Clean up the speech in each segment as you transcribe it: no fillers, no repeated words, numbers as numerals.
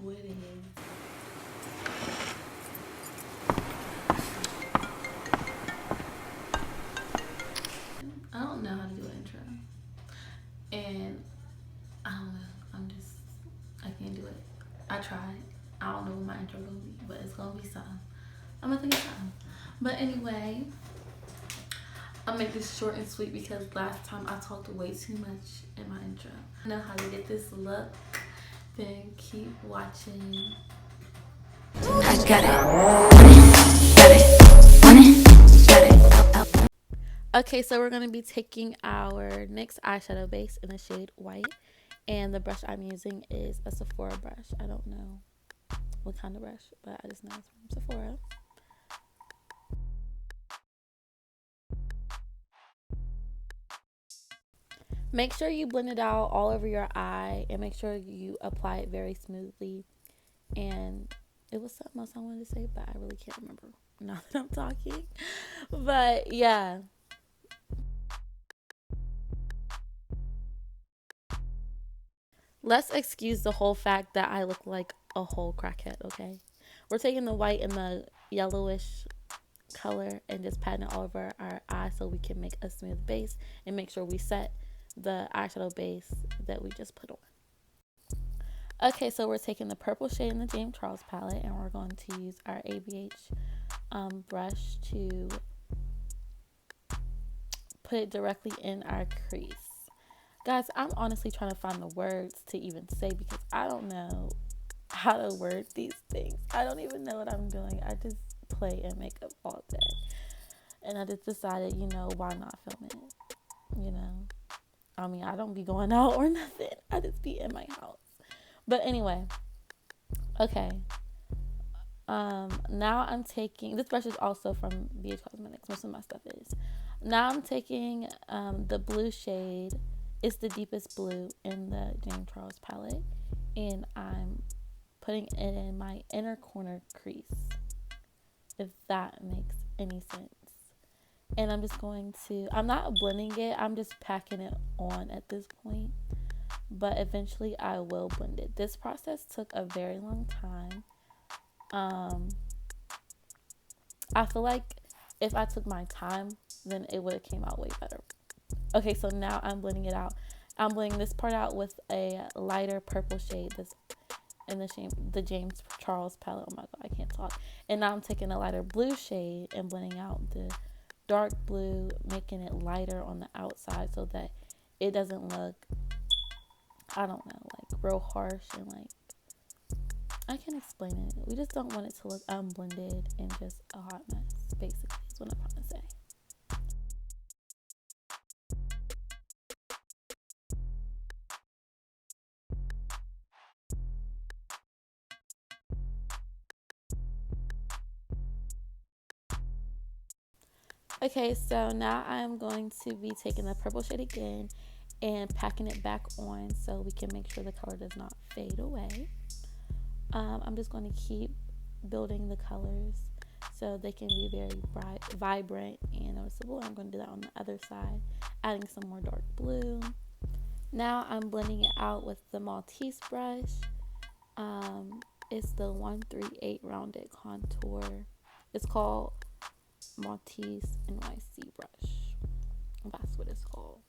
what it is. I don't know how to do an intro. And I don't know. I can't do it. I tried. I don't know what my intro gonna be, but it's gonna be something. I'm gonna think of something. But anyway, I'll make this short and sweet because last time I talked way too much in my intro. I know how to get this look, then keep watching. I got it. Okay, so we're going to be taking our NYX eyeshadow base in the shade white. And the brush I'm using is a Sephora brush. I don't know what kind of brush, but I just know it's from Sephora. Make sure you blend it out all over your eye and make sure you apply it very smoothly. And it was something else I wanted to say, but I really can't remember now that I'm talking. But yeah. Let's excuse the whole fact that I look like a whole crackhead, okay? We're taking the white and the yellowish color and just patting it all over our eye so we can make a smooth base and make sure we set the eyeshadow base that we just put on. Okay, so we're taking the purple shade in the James Charles palette and we're going to use our ABH brush to put it directly in our crease. Guys, I'm honestly trying to find the words to even say because I don't know how to word these things. I don't even know what I'm doing. I just play and makeup all day. And I just decided, why not film it? I mean, I don't be going out or nothing. I just be in my house. But anyway, okay. Now I'm taking, this brush is also from BH Cosmetics. Most of my stuff is. Now I'm taking the blue shade. It's the deepest blue in the James Charles palette. And I'm putting it in my inner corner crease, if that makes any sense. And I'm just going to, I'm not blending it, I'm just packing it on at this point. But eventually I will blend it. This process took a very long time. I feel like if I took my time, then it would have came out way better. Okay, so now I'm blending it out. I'm blending this part out with a lighter purple shade that's in the James Charles palette. Oh my god, I can't talk. And now I'm taking a lighter blue shade and blending out the dark blue, making it lighter on the outside so that it doesn't look, I don't know, like real harsh and like, I can't explain it. We just don't want it to look unblended and just a hot mess, basically, is what I'm trying to say. Okay, so now I'm going to be taking the purple shade again and packing it back on so we can make sure the color does not fade away. I'm just going to keep building the colors so they can be very bright, vibrant, and noticeable. I'm going to do that on the other side, adding some more dark blue. Now I'm blending it out with the Maltese brush. It's the 138 rounded contour. It's called Maltese NYC brush. That's what it's called.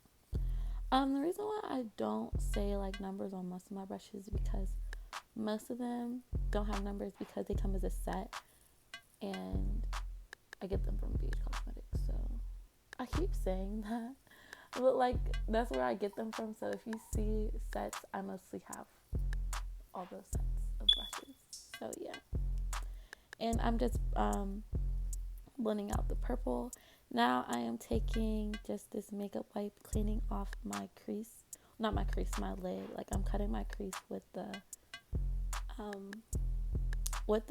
The reason why I don't say like numbers on most of my brushes is because most of them don't have numbers because they come as a set and I get them from BH Cosmetics. So I keep saying that, but like that's where I get them from. So if you see sets, I mostly have all those sets of brushes. So yeah, and I'm just blending out the purple. Now I am taking just this makeup wipe, cleaning off my crease, not my crease, my lid. Like I'm cutting my crease with the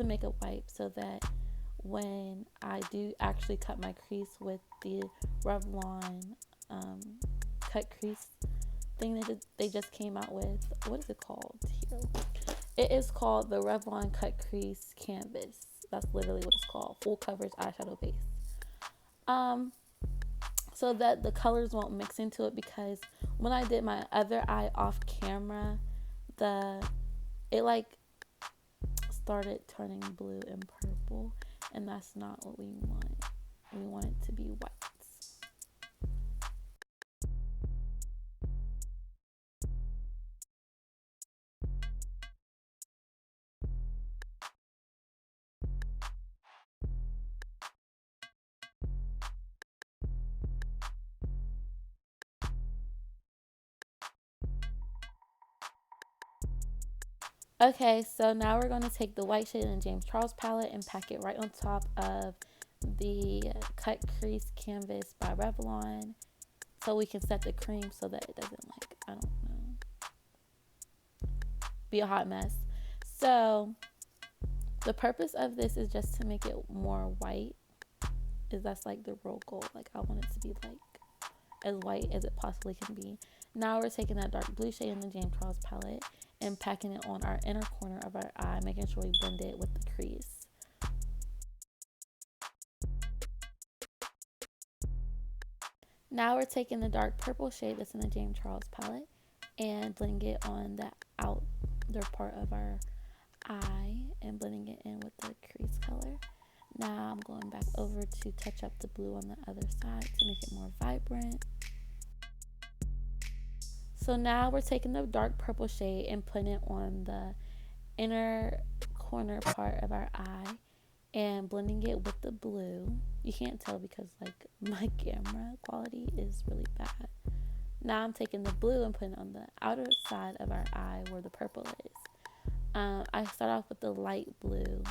makeup wipe so that when I do actually cut my crease with the Revlon cut crease thing that they just came out with, what is it called here? It is called the Revlon cut crease canvas. That's literally what it's called. Full coverage eyeshadow base. So that the colors won't mix into it, because when I did my other eye off camera, it like started turning blue and purple, and that's not what we want. We want it to be whites. Okay, so now we're going to take the white shade in the James Charles palette and pack it right on top of the Cut Crease Canvas by Revlon, so we can set the cream so that it doesn't, like, I don't know, be a hot mess. So the purpose of this is just to make it more white, is that's like the real goal. Like, I want it to be like as white as it possibly can be. Now we're taking that dark blue shade in the James Charles palette and packing it on our inner corner of our eye, making sure we blend it with the crease. Now we're taking the dark purple shade that's in the James Charles palette and blending it on the outer part of our eye and blending it in with the crease color. Now I'm going back over to touch up the blue on the other side to make it more vibrant. So now we're taking the dark purple shade and putting it on the inner corner part of our eye and blending it with the blue. You can't tell because like my camera quality is really bad. Now I'm taking the blue and putting it on the outer side of our eye where the purple is. I start off with the light blue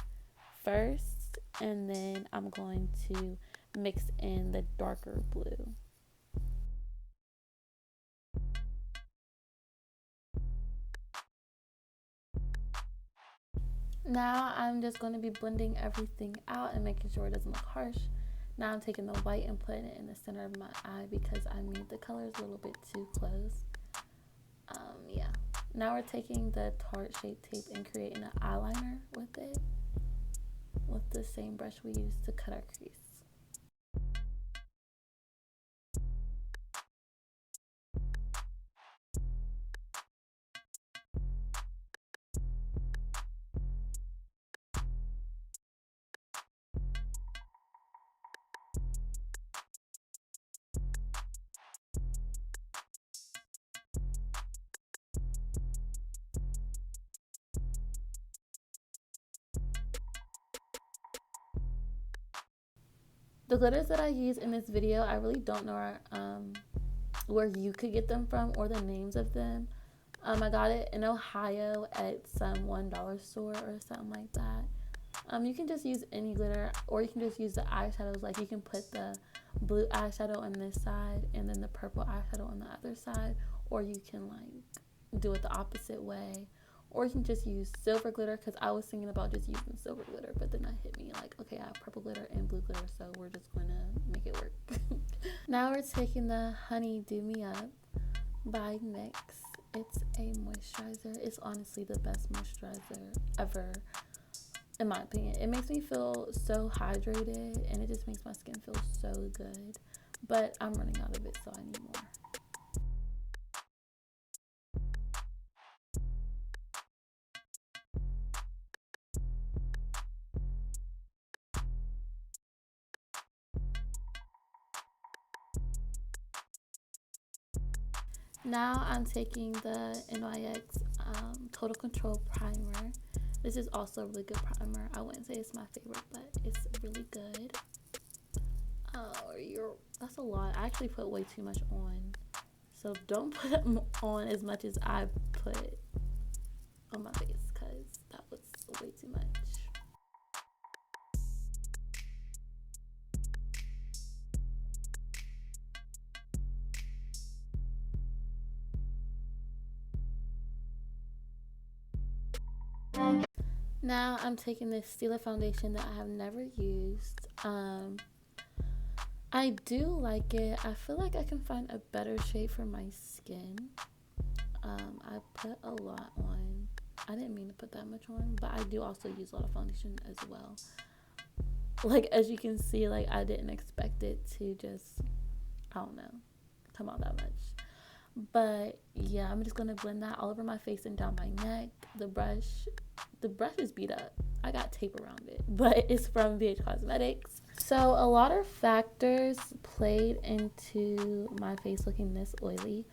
first, and then I'm going to mix in the darker blue. Now I'm just going to be blending everything out and making sure it doesn't look harsh. Now I'm taking the white and putting it in the center of my eye because I need the colors a little bit too close. Yeah. Now we're taking the Tarte Shape Tape and creating an eyeliner with it, with the same brush we used to cut our crease. The glitters that I use in this video, I really don't know where you could get them from or the names of them. I got it in Ohio at some $1 store or something like that. You can just use any glitter, or you can just use the eyeshadows. Like, you can put the blue eyeshadow on this side and then the purple eyeshadow on the other side, or you can like do it the opposite way. Or you can just use silver glitter, because I was thinking about just using silver glitter, but then that hit me like, okay, I have purple glitter and blue glitter, so we're just going to make it work. Now we're taking the Honey Do Me Up by NYX. It's a moisturizer. It's honestly the best moisturizer ever, in my opinion. It makes me feel so hydrated, and it just makes my skin feel so good. But I'm running out of it, so I need more. Now I'm taking the NYX Total Control Primer. This is also a really good primer. I wouldn't say it's my favorite, but it's really good. That's a lot. I actually put way too much on. So don't put on as much as I put on my face, because that was way too much. Now I'm taking this Stila foundation that I have never used. I do like it. I feel like I can find a better shade for my skin. I put a lot on. I didn't mean to put that much on, but I do also use a lot of foundation as well. Like, as you can see, like, I didn't expect it to just, I don't know, come out that much. But yeah, I'm just gonna blend that all over my face and down my neck. The brush is beat up. I got tape around it, but it's from BH Cosmetics. So a lot of factors played into my face looking this oily.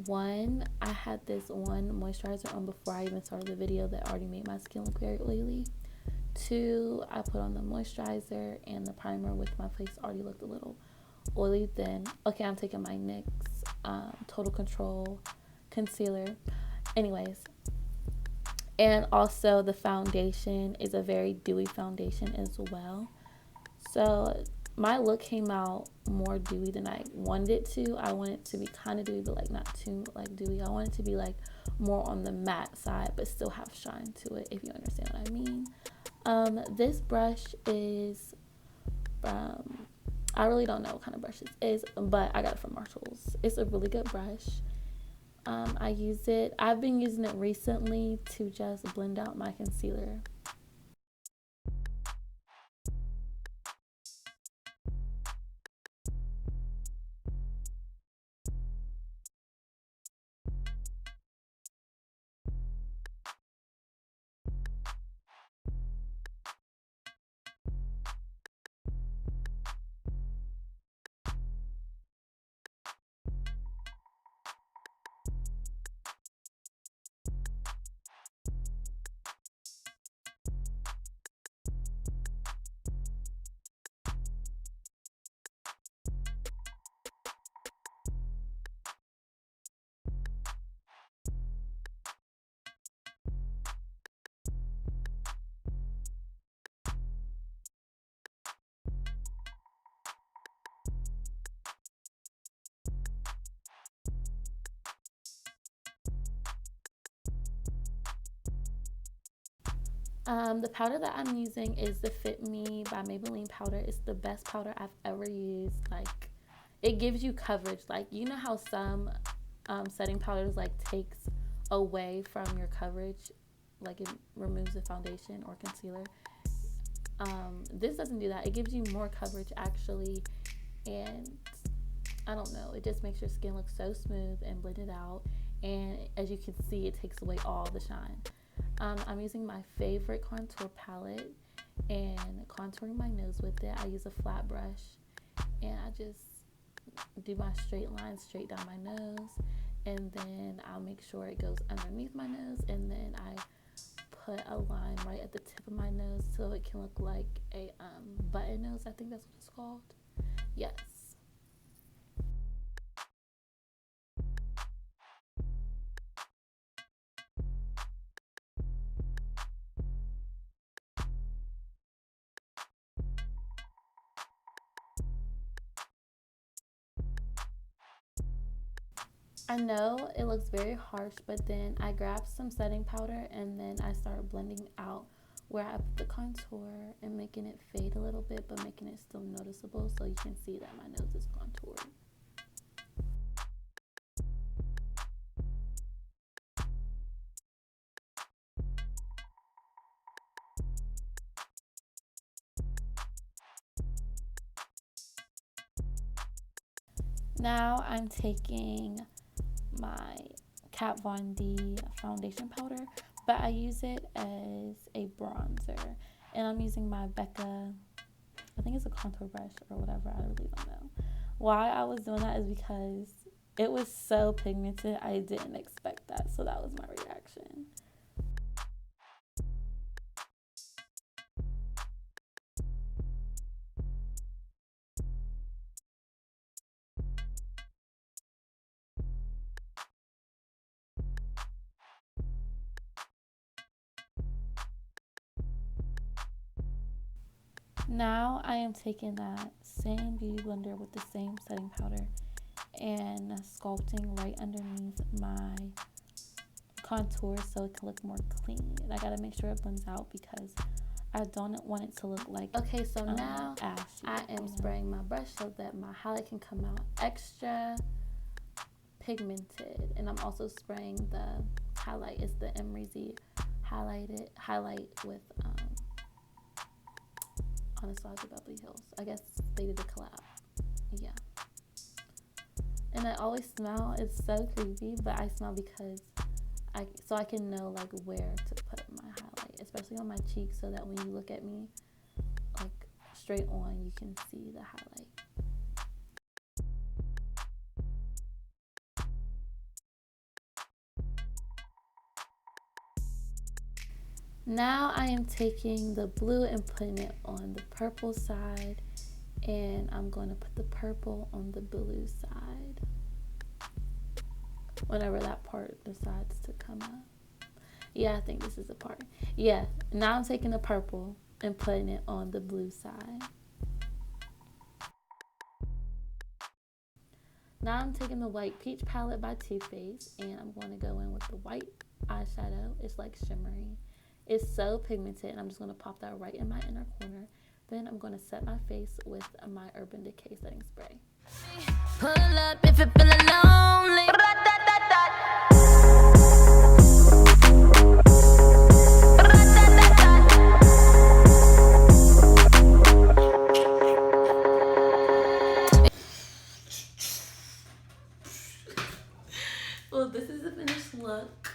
One, I had this one moisturizer on before I even started the video that already made my skin look very oily. Two, I put on the moisturizer and the primer, with my face already looked a little oily. Then, okay, I'm taking my NYX Total Control concealer. Anyways, and also the foundation is a very dewy foundation as well. So my look came out more dewy than I wanted it to. I want it to be kind of dewy, but like not too like dewy. I want it to be like more on the matte side, but still have shine to it, if you understand what I mean. This brush is I really don't know what kind of brush this is, but I got it from Marshalls. It's a really good brush. I've been using it recently to just blend out my concealer. The powder that I'm using is the Fit Me by Maybelline powder. It's the best powder I've ever used. Like, it gives you coverage. Like, you know how some setting powders like takes away from your coverage, like it removes the foundation or concealer. This doesn't do that. It gives you more coverage actually, and I don't know, it just makes your skin look so smooth and blended out, and as you can see, it takes away all the shine. I'm using my favorite contour palette and contouring my nose with it. I use a flat brush and I just do my straight lines straight down my nose, and then I'll make sure it goes underneath my nose, and then I put a line right at the tip of my nose so it can look like a button nose. I think that's what it's called. Yes. I know it looks very harsh, but then I grabbed some setting powder and then I started blending out where I put the contour and making it fade a little bit, but making it still noticeable so you can see that my nose is contoured. Now I'm taking my Kat Von D foundation powder, but I use it as a bronzer, and I'm using my Becca, I think it's a contour brush or whatever, I really don't know. Why I was doing that is because it was so pigmented. I didn't expect that, so that was my reaction. Now I am taking that same beauty blender with the same setting powder and sculpting right underneath my contour so it can look more clean. And I gotta make sure it blends out because I don't want it to look like Okay, so now ashy, I am spraying my brush so that my highlight can come out extra pigmented, and I'm also spraying the highlight. It's the Emrezy highlight with Anastasia Beverly Hills. I guess they did a collab. Yeah. And I always smell. It's so creepy, but I smell because I can know like where to put my highlight, especially on my cheeks, so that when you look at me like straight on, you can see the highlight. Now I am taking the blue and putting it on the purple side, and I'm going to put the purple on the blue side whenever that part decides to come up. Yeah, I think this is the part. Yeah, now I'm taking the purple and putting it on the blue side. Now I'm taking the white peach palette by Too Faced, and I'm going to go in with the white eyeshadow. It's like shimmery. It's so pigmented, and I'm just going to pop that right in my inner corner. Then I'm going to set my face with my Urban Decay setting spray. Pull up if you're feeling lonely. Well, this is the finished look.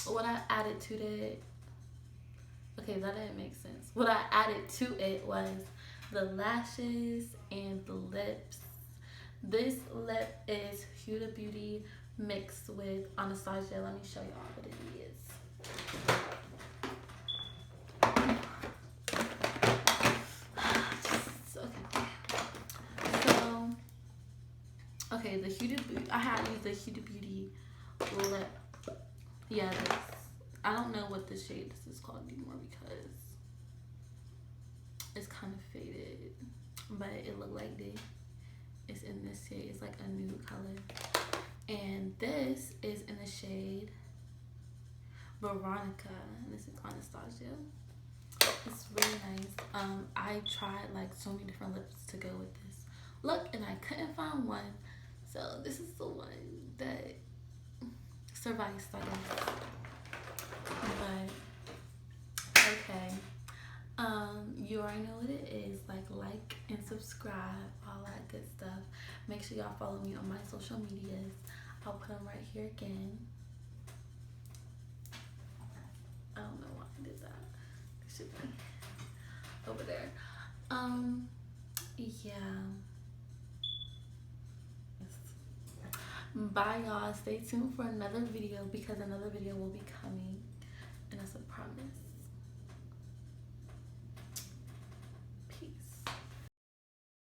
What I added to it, okay, that didn't make sense. What I added to it was the lashes and the lips. This lip is Huda Beauty mixed with Anastasia. Let me show y'all what it is. Okay, the Huda Beauty, I had used the Huda Beauty lip. Yeah, this. I don't know what the shade this is called anymore because it's kind of faded, but it looked like this. It's in this shade. It's like a nude color, and this is in the shade Veronica, and this is Anastasia. It's really nice. I tried like so many different lips to go with this look, and I couldn't find one, so this is the one that survives, I guess. But okay, you already know what it is. Like and subscribe, all that good stuff. Make sure y'all follow me on my social medias. I'll put them right here again. I don't know why I did that. It should be over there. Yeah. Bye y'all. Stay tuned for another video because another video will be